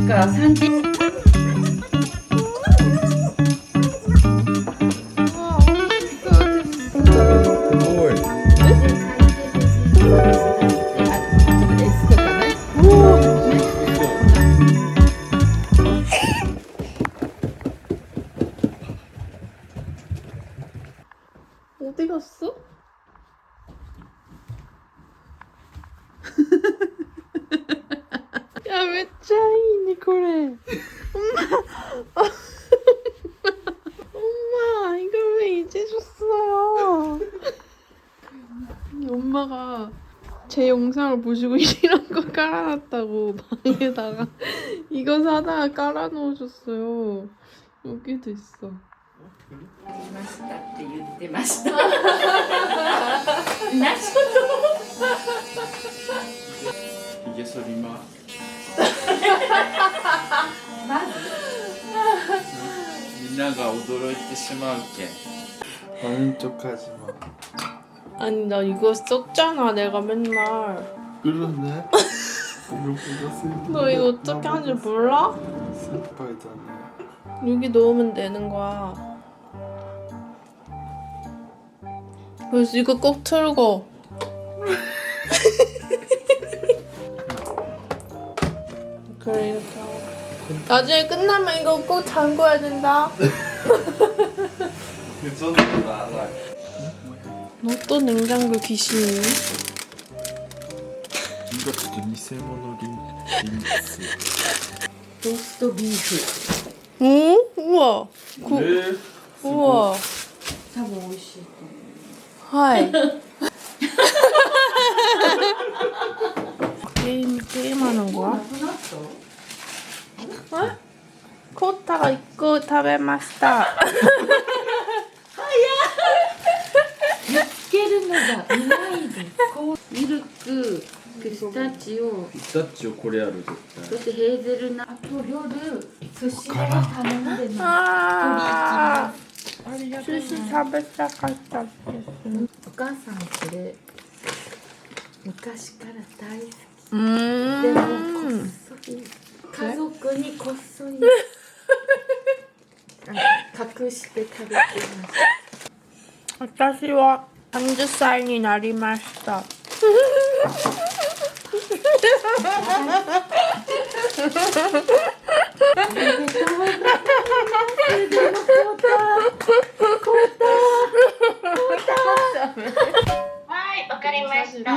か3時。어디 갔어? 야, 왜 짜이니, 그래? 엄마! 엄마, 이걸 왜 이제 줬어요? 엄마가 제 영상을 보시고 이런 거 깔아놨다고 방에다가 이거 사다가 깔아놓으셨어요. 여기도 있어. ましたって言ってました。なしひげ剃ります。まずみんなが驚いてしまうけん。반쪽하지 마. 아니, 나 이거 썼잖아, 내가 맨날. 그러네. 이거 쓰는 너 이거 어떻게 하는지 몰라? 스파이더네. 여기 넣으면 되는 거야. 그래서 이거 꼭 틀고. 그래, 이렇게 하고. 나중에 끝나면 이거 꼭 잠궈야 된다. 그 정도는 알아. 너 또 냉장고 귀신이니? 이것도 偽物リンス。ローストビーフ。 응? 우와. 우와. 多分美味しいと思う。 하이. 게임하는 거야? なくなった？ 어? 코타가 입고 食べました. つけるのがうまいです。こうミルク、ピスタチオ、ピスタチオこれある絶そしてヘーゼルナッツ。あと夜寿司を頼んでます。 아, 수시 食べたかったです。お母さんこれ昔から大好き。 でもこっそり家族にこっそり隠して食べてました。私は30歳になりました。はい、わかりました。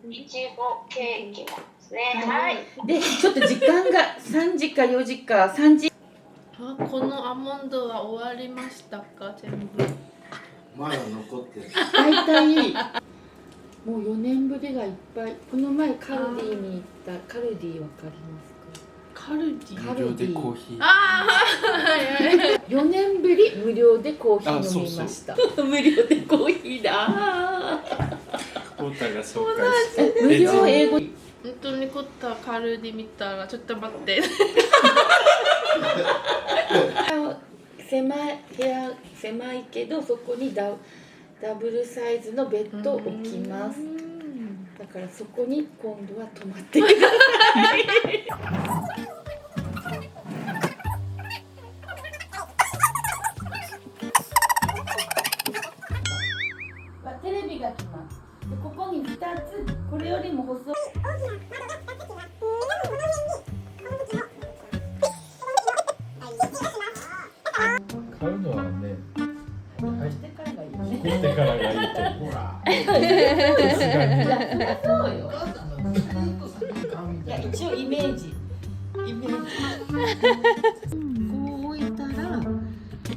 いちごケーキですね。はい。でちょっと時間が3時か4時か3時。 아, このアモンドは終わりましたか全部。まだ残ってる。大体もう4年ぶりがいっぱい。この前カルディに行ったカルディわかりますか？カルディ。カルディコーヒー。ああ、 4年ぶり無料でコーヒー飲みました。無料でコーヒーだ。コータが紹介して。無料英語。本当に凝ったカルディ見たらちょっと待って。狭い部屋狭いけどそこにダブルサイズのベッドを置きます。だからそこに今度は泊まってください。テレビが来ます。でここに2つこれよりも細い。買うのはね。してからがいいね。作ってからがいいと思う。そうよ。いや一応イメージ。こう置いたらこ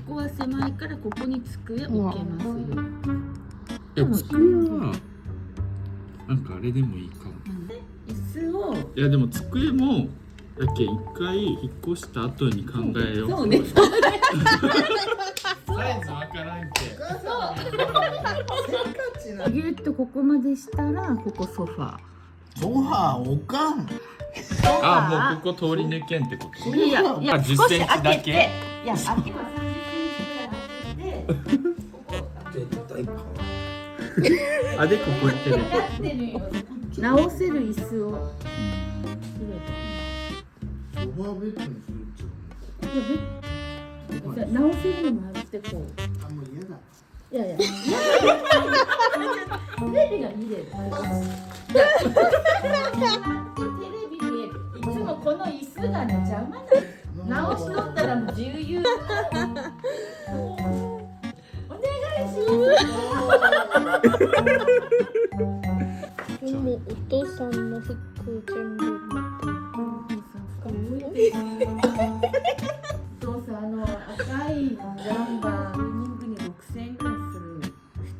こは狭いからここに机置けますよ。いや机はなんかあれでもいいかも。椅子をいやでも机もだけ一回引っ越した後に考えよう。そうね。サイズわからんけ。ギュッとここまでしたらここソファー。ソファーおかん。あ、もうここ通り抜けんってこと。いやあ、10センチだけ。いや、開けば30センチぐらい開けて、絶対買わあ、でここにテレビ。直せる椅子を。ファーベッドにするっちゃう。直せるのもあるってこう。あ、もう嫌だ。いやいや。テレビが見れる。テレビ見える。いつもこの椅子がね邪魔なの。直しとったらもう自由。お願いしでもお父さんの服全部ます。そうさ赤いジャンバーウイニングに6000円くらいする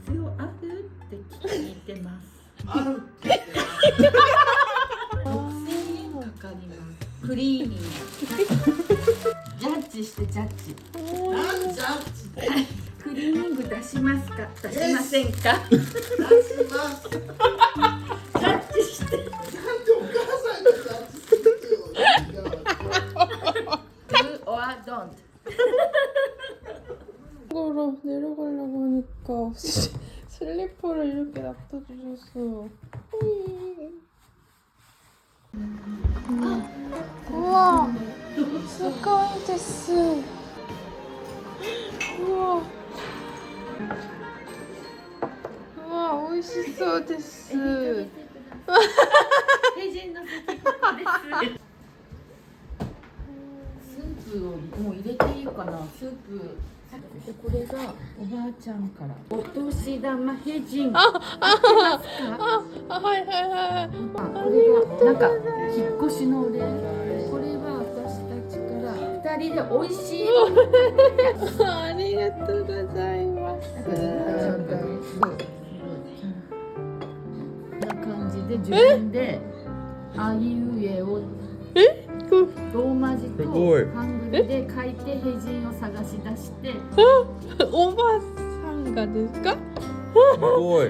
必要あるって聞いてます。あるって言って6000円かかります。クリーニング。ジャッジしてジャッジ。なんじゃっつってクリーニング出しますか出しませんか。出します。ジャッジして。なんでお母さんがジャッジするよ。Do or don't. 거로 내려가려고 하니까 슬리퍼를 이렇게 놔둬주셨어. 우와, 스카이 데스. 우와, 우와, 오이시소 데스. ヘジンの席です。スープをもう入れていいかな。スープ。でこれがおばあちゃんからお年玉ヘジン。あ、はいはいはい。これがなんか引っ越しのお礼。これは私たちから二人で美味しい。ありがとうございます。こんな感じで自分であいうえをローマ字とすごいハングルで書いてヘジンを探し出しておばあさんがですか？すごい。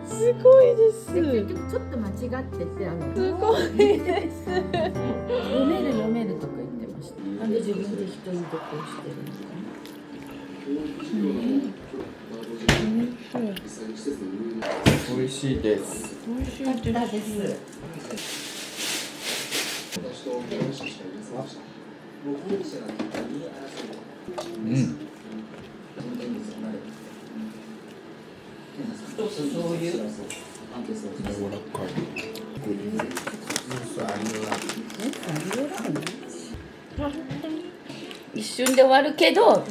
すごいです。で結局ちょっと間違っててすごいです。読めるとか言ってました。なんで自分で一人でこうしてるんですか？美味しいです。美味しよかったいで。ですす。うん。醤油。柔らかい。一瞬で終わるけど。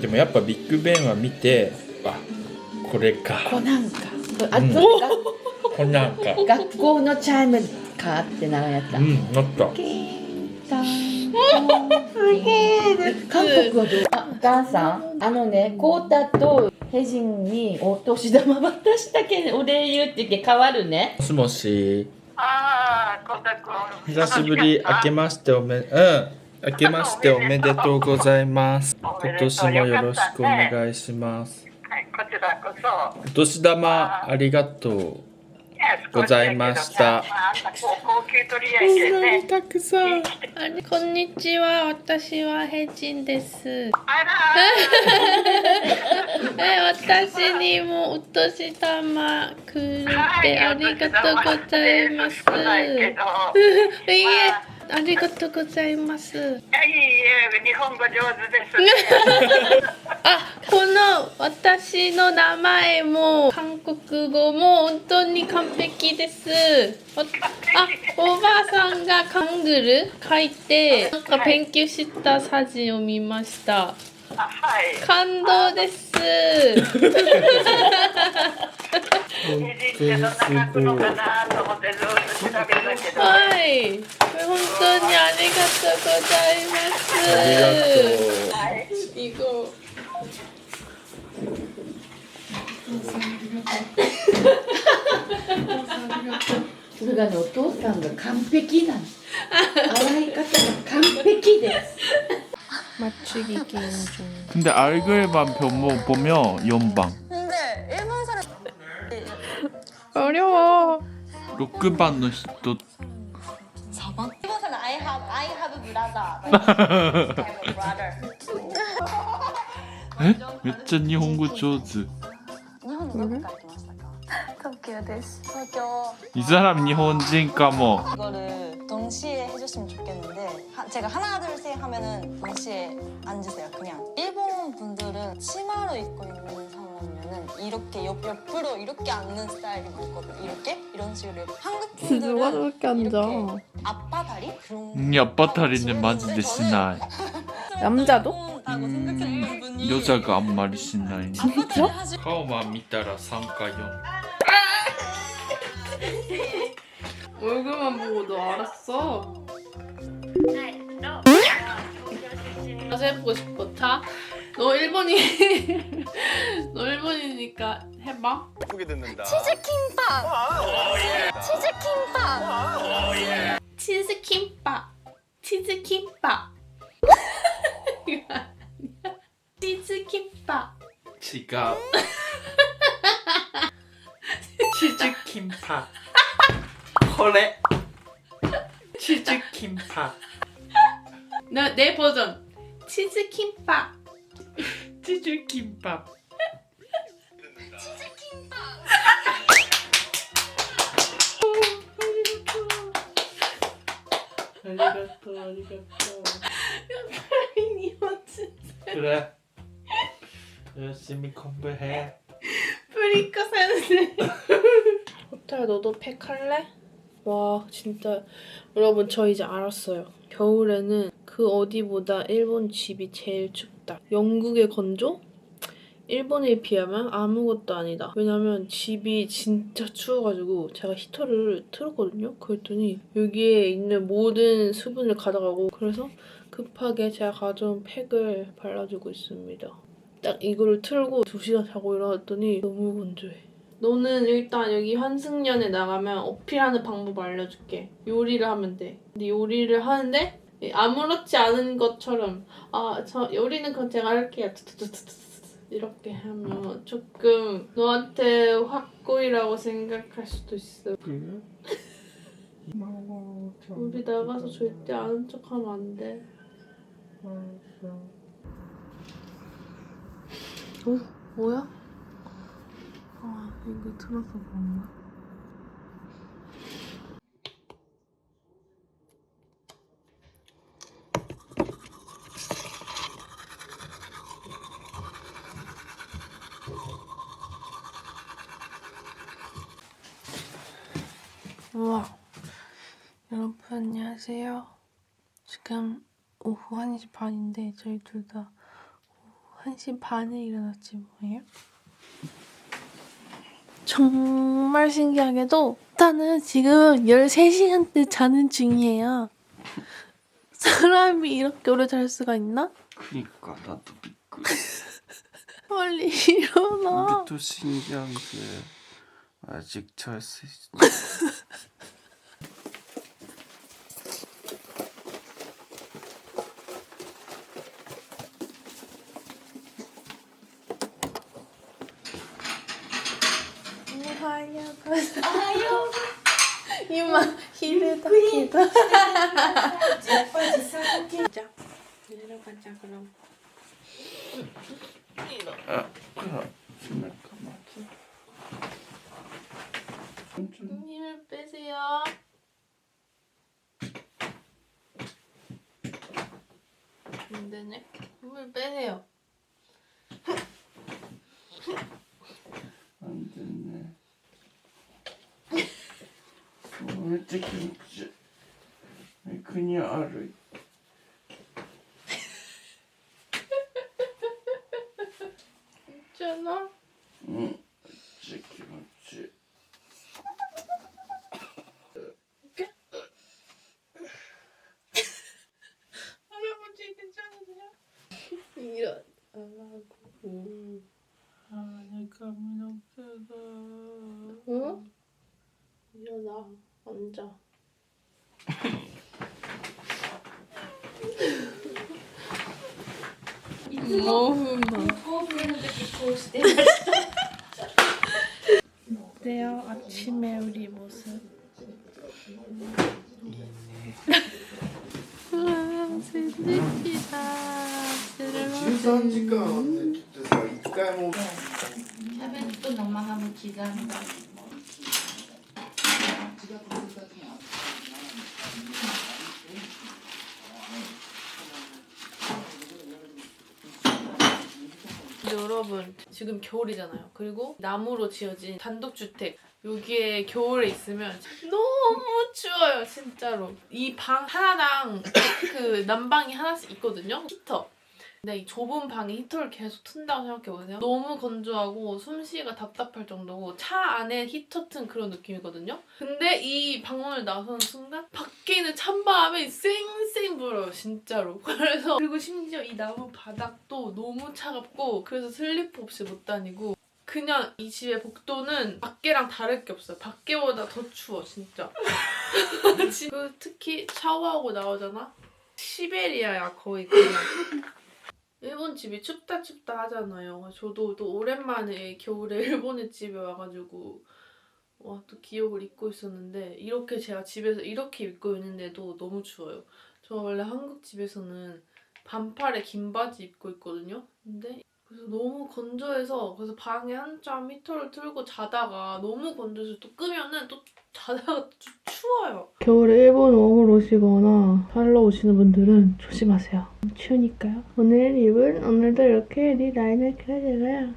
でもやっぱビッグベンは見て、あ、これか。こなんか。あうんとこんなんか。学校のチャイムかってなるやった。うん、なった。韓国はどう？あ、お母さん、コータとヘジンにお年玉渡したけどお礼言うって言って変わるね。もしもし。ああ、コタ君。久しぶり。明けましておめでとうございます。今年もよろしくお願いします。はい、こちらこそ。お年玉ありがとうございました。高級取り合いでね。たくさん。こんにちは、私はヘジンです。あら私にもお年玉くれてありがとうございます。いいえ、ありがとうございます。いえ、日本語上手ですね。あ、この私の名前も韓国語も本当に完璧です。おばあさんがハングル書いてなんか勉強したサジを見ました。はい。感動です。ヘジンってどんな書くのかなと思ってずっと調べたけど。はい、本当にありがとうございます。ありがとう。はい。行こそれがね、お父さんが完璧なの。洗い方が完璧です。 맞추기 게임 중. 근데 알글만 보면 연방. 근데 일본 사람 어려워. 6番の人 4번? 일본 사람 I have brother. I have a brother. えめっちゃ日本語上手。日本のどこから来ましたか？東京です。 東京 이 사람 일본인かも. 이거를 동시에 해줬으면 좋겠는데 제가 하나 둘 셋 하면은 동시에 앉으세요. 그냥 일본 분들은 치마를 입고 있는 사람이면은 이렇게 옆으로 이렇게 앉는 스타일이 많거든요. 이렇게 이런 식으로. 한국 분들은 누가 저렇게 앉아? 이렇게 앞바다리 그런. 이 앞바다리는 마지데 시나이. 남자도? 라고 생각했던 분이 여자가 아무 말이 시나이. 앞바다리 하지.顔만 見たら3か4. 얼굴만 보고 너 알았어? 가서 해보고 싶어. 자, 너 일본인 너 일본이니까 해봐. 예쁘게 듣는다. 치즈김밥. 치즈김밥. 이거 아니야. 치즈김밥. 違う. 치즈김밥. これ. 치즈김밥. 내 버전. 치즈김밥. 치즈김밥. 아리가또 아리가또. 그래. 열심히 공부해. 프리카 사는데. 호텔 너도 팩할래? 와 진짜 여러분 저 이제 알았어요. 겨울에는 그 어디보다 일본 집이 제일 춥다. 영국의 건조? 일본에 비하면 아무것도 아니다. 왜냐면 집이 진짜 추워가지고 제가 히터를 틀었거든요. 그랬더니 여기에 있는 모든 수분을 가져가고 그래서 급하게 제가 가져온 팩을 발라주고 있습니다. 딱 이거를 틀고 2시간 자고 일어났더니 너무 건조해. 너는 일단 여기 환승연에 나가면 어필하는 방법 알려줄게. 요리를 하면 돼. 근데 요리를 하는데 아무렇지 않은 것처럼 저 요리는 그건 제가 할게요. 이렇게 하면 조금 너한테 확고이라고 생각할 수도 있어. 그래? 우리 나가서 절대 아는 척하면 안 돼. 오, 뭐야? 이거 틀어서 그런가? 우와, 여러분 안녕하세요. 지금 오후 1시 반인데 저희 둘 다 오후 1시 반에 일어났지 뭐예요? 정말 신기하게도 나는 지금 13시간째 자는 중이에요. 사람이 이렇게 오래 잘 수가 있나? 그니까 나도 믿고 빨리 일어나. 우리 또 신기한 게 아직 잘 수 있어.今昼だけど자 내려가자 그럼. 힘을 빼세요. 안 되네. 힘을 빼세요. 안 됐네.めっちゃ気持ちいい。国ある。 있잖아. 응. 진짜気持ちいい。 할아버지 괜찮으세요? 일어나라고. 내 감이 없어서. 응? 일어나. 앉아. 어때요? 아침에 우리 모습. 와, 슬프다. 13時間ってさ1回もキャベツと生ハム刻んだ 근데 여러분 지금 겨울이잖아요. 그리고 나무로 지어진 단독주택 여기에 겨울에 있으면 너무 추워요 진짜로. 이 방 하나당 그 난방이 하나씩 있거든요. 히터. 근데 이 좁은 방에 히터를 계속 튼다고 생각해보세요. 너무 건조하고 숨쉬기가 답답할 정도고 차 안에 히터 튼 그런 느낌이거든요. 근데 이 방문을 나서는 순간 밖에 있는 찬바람이 쌩쌩 불어요 진짜로. 그래서 그리고 심지어 이 나무 바닥도 너무 차갑고 그래서 슬리퍼 없이 못 다니고 그냥 이 집의 복도는 밖에랑 다를 게 없어요. 밖에보다 더 추워 진짜. 그 특히 샤워하고 나오잖아? 시베리아야 거의 그냥. 일본 집이 춥다 하잖아요. 저도 또 오랜만에 겨울에 일본의 집에 와가지고 와, 또 기억을 잊고 있었는데 이렇게 제가 집에서 이렇게 입고 있는데도 너무 추워요. 저 원래 한국 집에서는 반팔에 긴 바지 입고 있거든요. 근데 그래서 너무 건조해서 그래서 방에 한참 히터를 틀고 자다가 너무 건조해서 또 끄면은 또 자다가 추워요. 겨울에 일본 웜을 오시거나 살러 오시는 분들은 조심하세요. 추우니까요. 오늘 립은 오늘도 이렇게 립 라인을 그려줘요.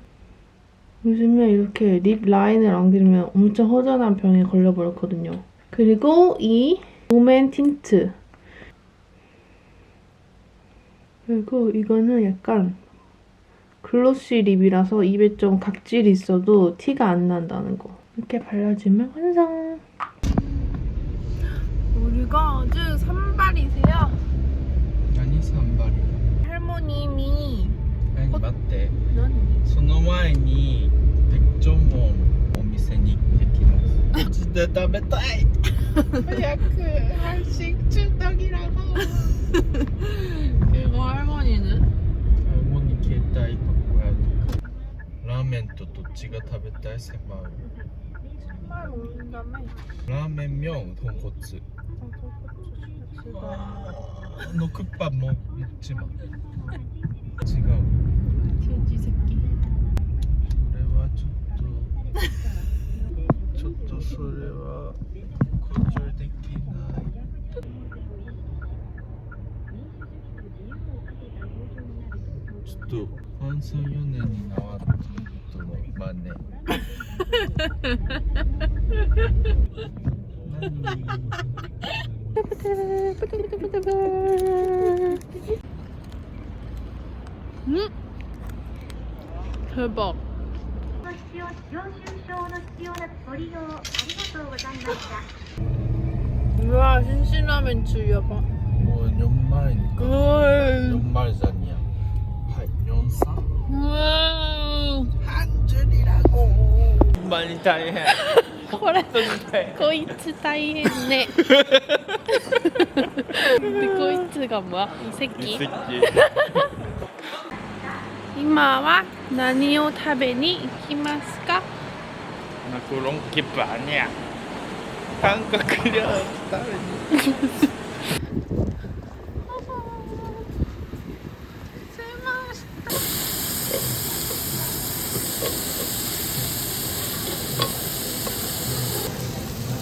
요즘에 이렇게 립 라인을 안 그리면 엄청 허전한 병에 걸려버렸거든요. 그리고 이 롬앤 틴트. 그리고 이거는 약간 글로시 립이라서 입에 좀 각질이 있어도 티가 안 난다는 거. 이렇게 발라주면 완성! 우리가 아주 산발이세요. 아니 산발이야. 할머님이 아니 맞대. 넌 その前に백종원お店に行ってきます。マジで食べたい。早く한식 중독이라고. 그리고 할머니는? 할머니携帯 바꿔야 돼. 라멘 또どっちが食べたい? 세마을. 정말 먹는다며? 라멘면 돈코츠. 너 국밥 먹지 마. 지금. 돼지 새끼. それはちょっとそれは컨트롤できない。ちょっと反3、4年になわったとの真似。응? 대박. 領収書の必要なご利用ありがとうございました。 우와 신신라면 주여봐. 뭐 연말이니까. 우와. 연말전이야. 연사? 우와. 한 줄이라고. 많이 다해. これこいつ大変ね。でこいつがまあ席。今は何を食べに行きますか? 나 그런 기분 아니야. 한국 그려 따르니.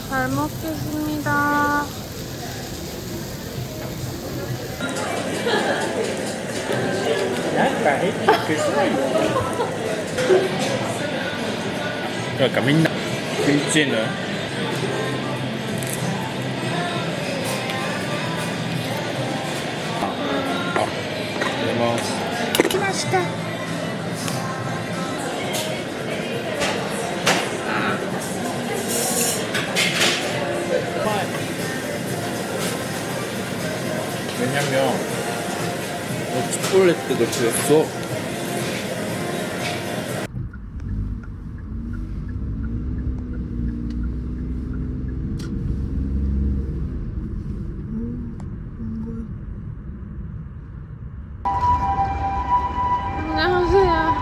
잘 먹겠습니다. 그러니까 민나 김치는 맛있다. 왜냐면 너 초콜릿도 그랬어. 안녕하세요.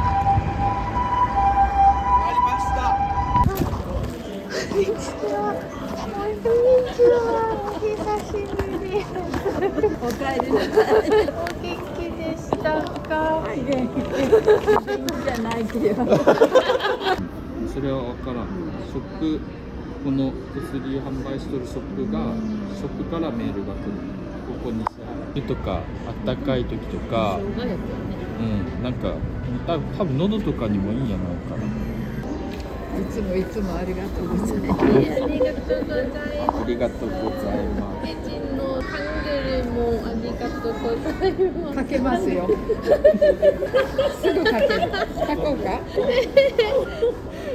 それは分からん、ショップ、この薬を販売してるショップが、ショップからメールが来る、ここにさ、冬とかあったかい時とか、なんか多分喉とかにもいいんやないかな。いつもありがとうございます。ありがとうございます。ありがとうございます。ペジンのハングルもありがとうございます。かけますよ。すぐかける。書こうか。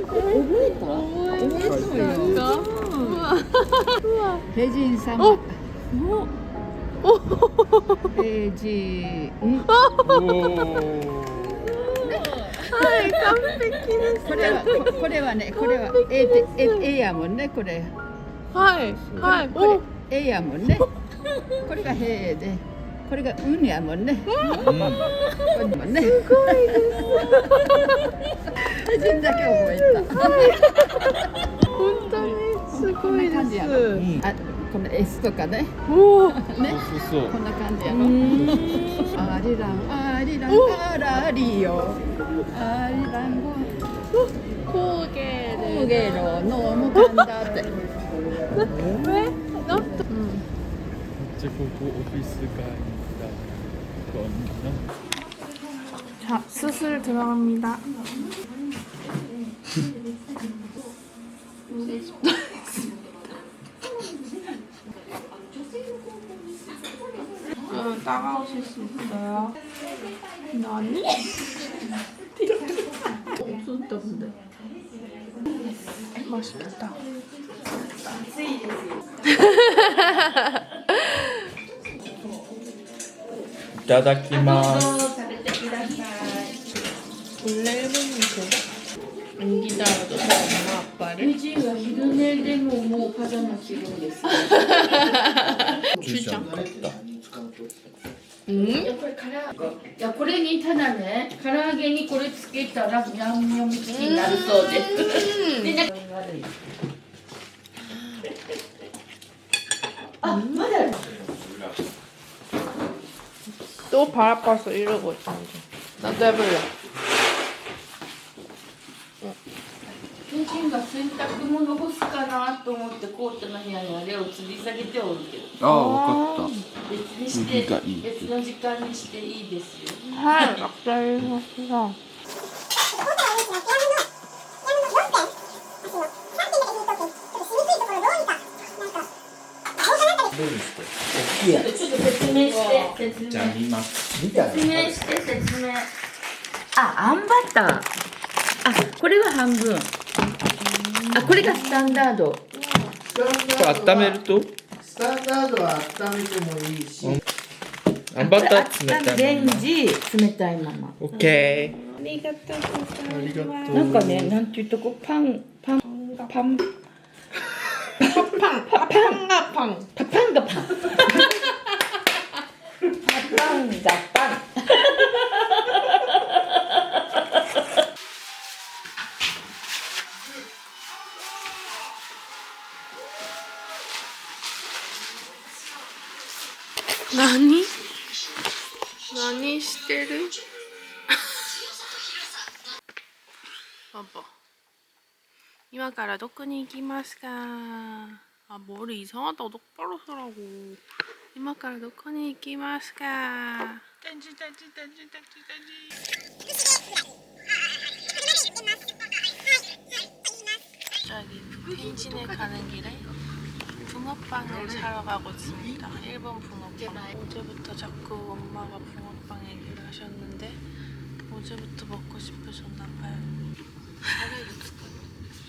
覚えそうよ。ペジン様。ペジン。はい、完璧です。これはね、これは A やもんね、これ。はいはい。これ A やもんね。これがへで、これがうんやもんね。これもね。すごいです。ペジンだけ覚えた。本当にすごいです。あ、この S とかね。おお。ね。そうこんな感じやろ。ありらんありらんあらりよ。ありらんご。工芸工芸のノームカンダって。めっちゃここオフィス街だ。こんな 자, 수술 들어갑니다. 따가우실 수 있어요. 나니? 없었다 근데. 맛있겠다. いただきます。 원래 일본에서 안기다라도 엄마 아빠를 ペジンは昼寝でももうパジャマ着るんですよ。주장買った。 응? やっぱりいやこれにただね、唐揚げにこれつけたらヤンニョムチキンになるそうです。でね、あ、まだある。 또 발 아파서 이러고 있어. 나도 해볼래. ペジンが洗濯物干すかなと思ってコートの部屋にあれを吊り下げておるけど。ああ、分かっ別にして次がいい別の時間にしていいですよ。 はい, 낙타해봤어. 네. ちょっと説明して説明。じゃあ見ます。説明して説明。あ、あんバター。あ、これは半分。あ、これがスタンダード。これ温めるとスタンダードは温めてもいいし。あんバター冷たレいまま。ンジ冷たいまま。オッケありがとうございます。ー。ありがとう。なんかね、なんていうとこパンパンがパン。パパンがパンがパン。何してるパパ今からどこに行きますかあ、머리 이상하다 똑바로 서라고今からどこに行きますか딴지 갑자기 펜진에 가는 길에 붕어빵을 사러 가고 있습니다. 일본 붕어빵. 어제부터 자꾸 엄마가 붕어빵 얘기를 하셨는데 어제부터 먹고 싶으셨나봐요.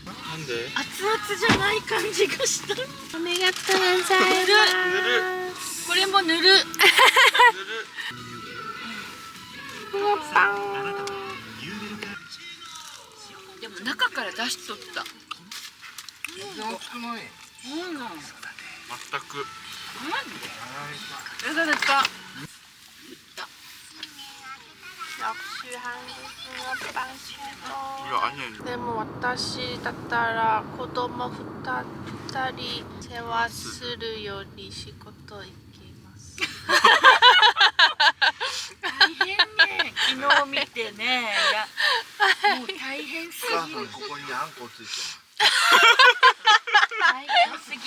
なんで？熱々じゃない感じがした。おめがとうございます。これも塗る。붕어빵。でも中から出しとった。全く。やだった。역시 한국 붕어빵 최고. 이거 아니에요. でも私だったら子供2人世話するより仕事行きます。大変ね。昨日見てね。大変すお母さんここにあんこついて大変すぎ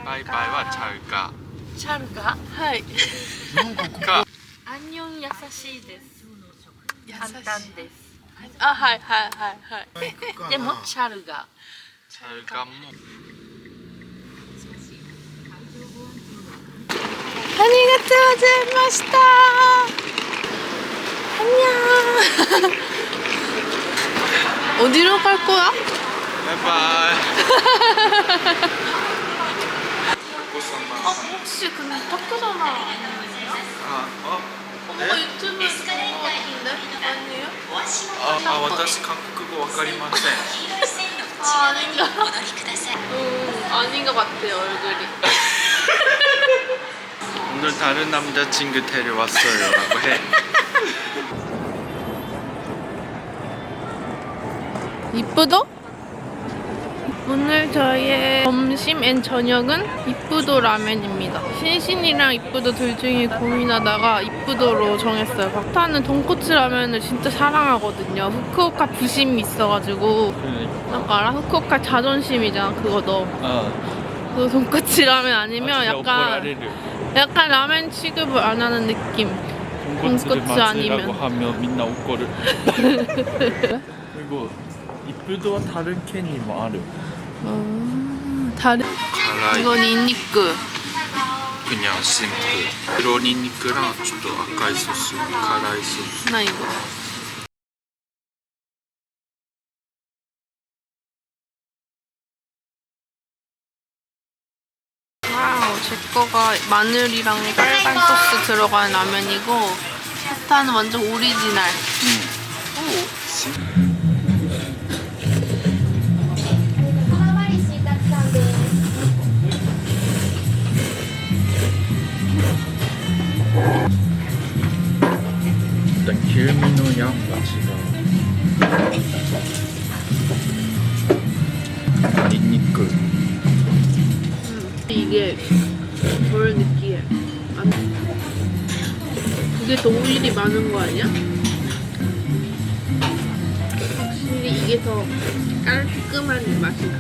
バイバイはちゃうかチャルがはいかアンニョン優しいです簡単ですあはいはいはいはいます。でもチャルがちゃうかもありがとうございました안녕 어디로 갈 거야? バイバイお子様 혹시 근데 터크잖아 뭔가 유튜브 그거 같은데? 아니에요? 私韓国語わかりません 아닌가? 아닌 것 같아요 얼굴이 오늘 다른 남자친구 데려왔어요 라고 해 이쁘도? 오늘 저희의 점심 앤 저녁은 이쁘도 라면입니다. 신신이랑 이쁘도 둘 중에 고민하다가 이쁘도로 정했어요. 박타는 돈코츠 라면을 진짜 사랑하거든요. 후쿠오카 부심이 있어가지고 약간 알아? 후쿠오카 자존심이잖아 그거 너. 그 돈코츠 라면 아니면 약간 라면 취급을 안 하는 느낌. 돈코츠 아니면. 하면 민나 웃거를 그리고 이쁘도와 다른 캔이 뭐ある 다른 이건 닌니크 그냥 심플黒ニンニク랑ちょっと赤いソース辛いソース 나 이거 와우 제 거가 마늘이랑 빨간 소스 들어간 라면이고 파스타는 완전 오리지널 오. 일단 기름의 양가違う 닌니크 이게 덜 느끼해 이게 더 오일이 많은 거 아니야? 확실히 이게 더 깔끔한 맛이 나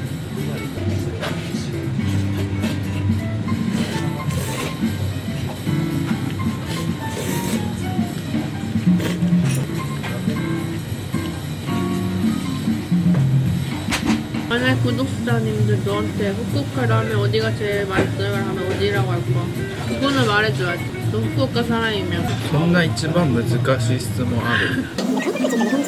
만약 구독자님들 너한테 후쿠오카 라면 어디가 제일 맛있어요? 하면 어디라고 할 거야? 그거는 말해줘야지. 너 후쿠오카 사람이면. そんな一番難しい質問ある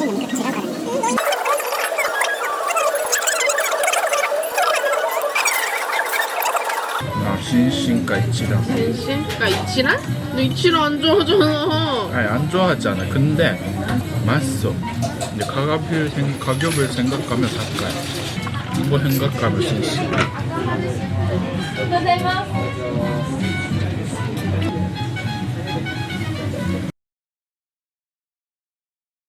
신신가 이치란 진심? 그러니까 이치란? 너 이치란 안 좋아하잖아. 아니 안 좋아하잖아 근데 맛있어 근데 가격을 생각하면 삭가해 이거 생각하면 신신